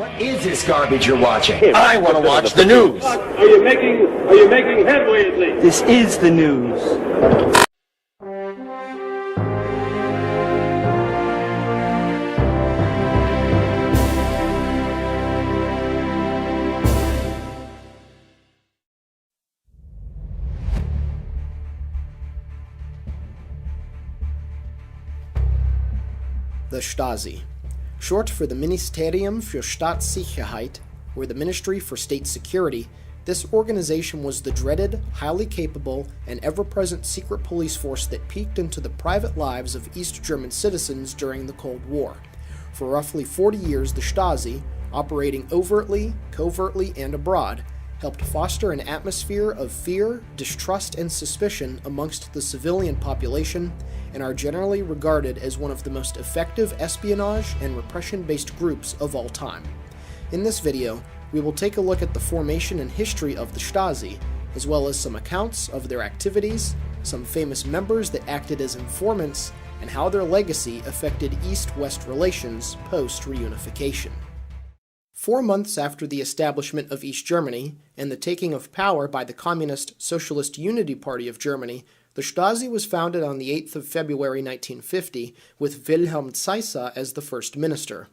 What is this garbage you're watching? I want to watch the news. Are you making headway at least? This is the news. The STASI, short for the Ministerium für Staatssicherheit, or the Ministry for State Security. This organization was the dreaded, highly capable, and ever-present secret police force that peeked into the private lives of East German citizens during the Cold War. For roughly 40 years, the STASI, operating overtly, covertly, and abroad, helped foster an atmosphere of fear, distrust, and suspicion amongst the civilian population, and are generally regarded as one of the most effective espionage and repression-based groups of all time. In this video, we will take a look at the formation and history of the STASI, as well as some accounts of their activities, some famous members that acted as informants, and how their legacy affected East-West relations post-reunification. 4 months after the establishment of East Germany and the taking of power by the Communist Socialist Unity Party of Germany, the STASI was founded on the 8th of February 1950 with Wilhelm Zeisse as the first minister.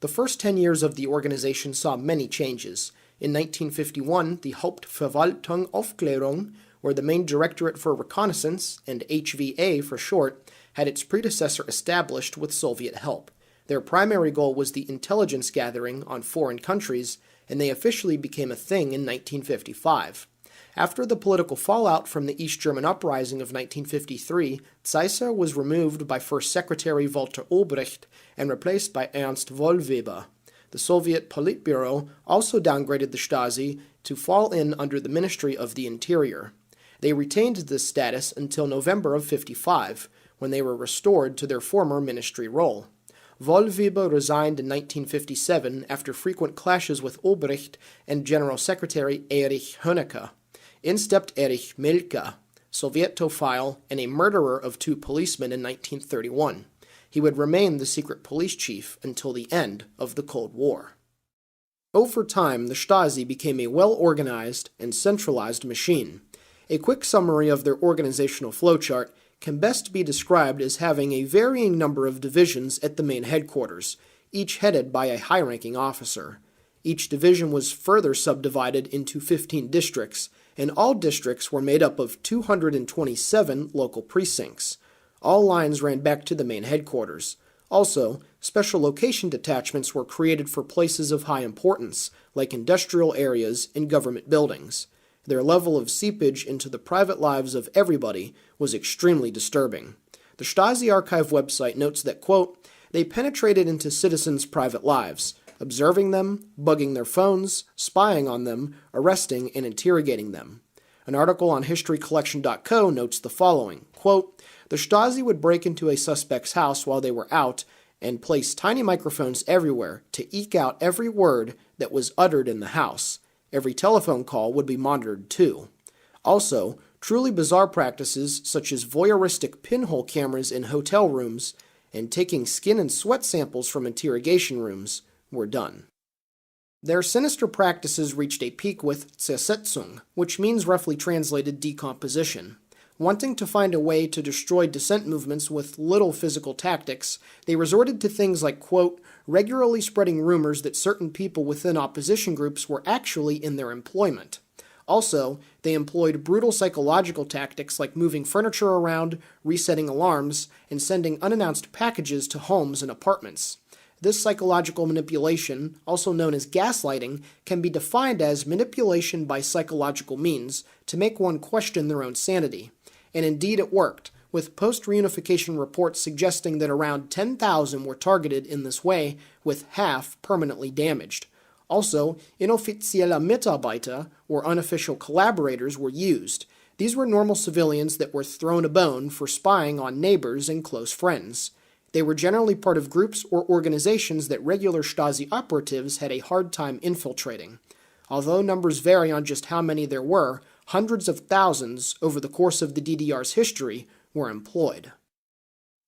The first 10 years of the organization saw many changes. In 1951, the Hauptverwaltung Aufklärung, or the main Directorate for Reconnaissance, and HVA for short, had its predecessor established with Soviet help. Their primary goal was the intelligence gathering on foreign countries, and they officially became a thing in 1955. After the political fallout from the East German uprising of 1953, Zeisse was removed by First Secretary Walter Ulbricht and replaced by Ernst Wollweber. The Soviet Politburo also downgraded the STASI to fall in under the Ministry of the Interior. They retained this status until November of 1955, when they were restored to their former ministry role. Wollweber resigned in 1957 after frequent clashes with Ulbricht and General Secretary Erich Honecker. In stepped Erich Mielke, Sovietophile and a murderer of 2 policemen in 1931. He would remain the secret police chief until the end of the Cold War. Over time, the STASI became a well-organized and centralized machine. A quick summary of their organizational flowchart can best be described as having a varying number of divisions at the main headquarters, each headed by a high-ranking officer. Each division was further subdivided into 15 districts, and all districts were made up of 227 local precincts. All lines ran back to the main headquarters. Also, special location detachments were created for places of high importance, like industrial areas and government buildings. Their level of seepage into the private lives of everybody was extremely disturbing. The STASI archive website notes that, quote, they penetrated into citizens' private lives, observing them, bugging their phones, spying on them, arresting and interrogating them. An article on historycollection.co notes the following, quote, the STASI would break into a suspect's house while they were out and place tiny microphones everywhere to eke out every word that was uttered in the house. Every telephone call would be monitored too. Also, truly bizarre practices such as voyeuristic pinhole cameras in hotel rooms and taking skin and sweat samples from interrogation rooms were done. Their sinister practices reached a peak with Zersetzung, which means roughly translated decomposition. Wanting to find a way to destroy dissent movements with little physical tactics, they resorted to things like, quote, regularly spreading rumors that certain people within opposition groups were actually in their employment. Also, they employed brutal psychological tactics like moving furniture around, resetting alarms, and sending unannounced packages to homes and apartments. This psychological manipulation, also known as gaslighting, can be defined as manipulation by psychological means to make one question their own sanity. And indeed it worked, with post-reunification reports suggesting that around 10,000 were targeted in this way, with half permanently damaged. Also, inoffizielle Mitarbeiter, or unofficial collaborators, were used. These were normal civilians that were thrown a bone for spying on neighbors and close friends. They were generally part of groups or organizations that regular STASI operatives had a hard time infiltrating. Although numbers vary on just how many there were, hundreds of thousands over the course of the DDR's history were employed.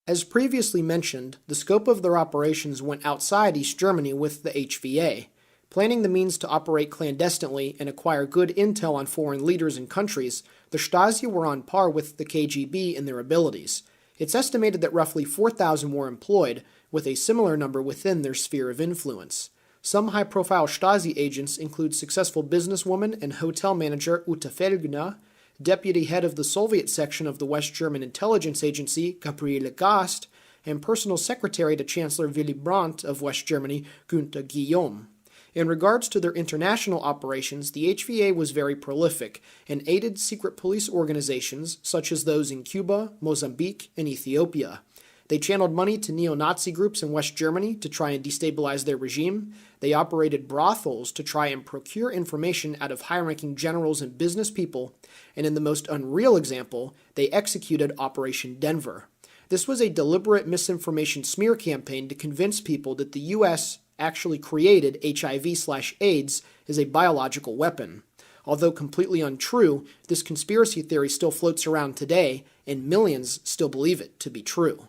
As previously mentioned, the scope of their operations went outside East Germany with the HVA. Planning the means to operate clandestinely and acquire good intel on foreign leaders and countries, the Stasi were on par with the KGB in their abilities. It's estimated that roughly 4,000 were employed, with a similar number within their sphere of influence. Some high-profile Stasi agents include successful businesswoman and hotel manager Ute Felgner, deputy head of the Soviet section of the West German intelligence agency Gabriele Gast, and personal secretary to Chancellor Willy Brandt of West Germany Günther Guillaume. In regards to their international operations, the HVA was very prolific and aided secret police organizations such as those in Cuba, Mozambique, and Ethiopia. They channeled money to neo-Nazi groups in West Germany to try and destabilize their regime. They operated brothels to try and procure information out of high-ranking generals and business people. And in the most unreal example, they executed Operation Denver. This was a deliberate misinformation smear campaign to convince people that the U.S. actually created HIV/AIDS as a biological weapon. Although completely untrue, this conspiracy theory still floats around today, and millions still believe it to be true.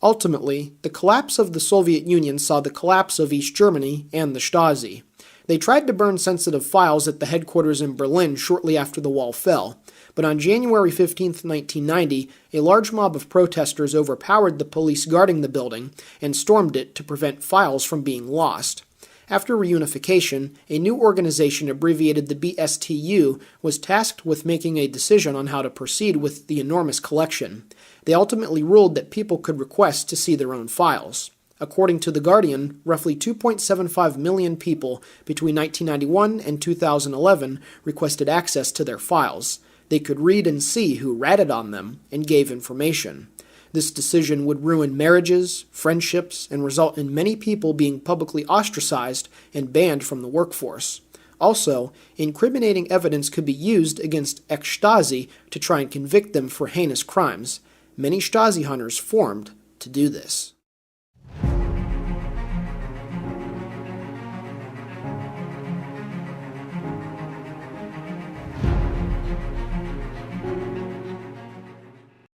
Ultimately, the collapse of the Soviet Union saw the collapse of East Germany and the Stasi. They tried to burn sensitive files at the headquarters in Berlin shortly after the wall fell, but on January 15, 1990, a large mob of protesters overpowered the police guarding the building and stormed it to prevent files from being lost. After reunification, a new organization abbreviated the BSTU was tasked with making a decision on how to proceed with the enormous collection. They ultimately ruled that people could request to see their own files. According to The Guardian, roughly 2.75 million people between 1991 and 2011 requested access to their files. They could read and see who ratted on them and gave information. This decision would ruin marriages, friendships, and result in many people being publicly ostracized and banned from the workforce. Also, incriminating evidence could be used against ex-Stasi to try and convict them for heinous crimes. Many Stasi hunters formed to do this.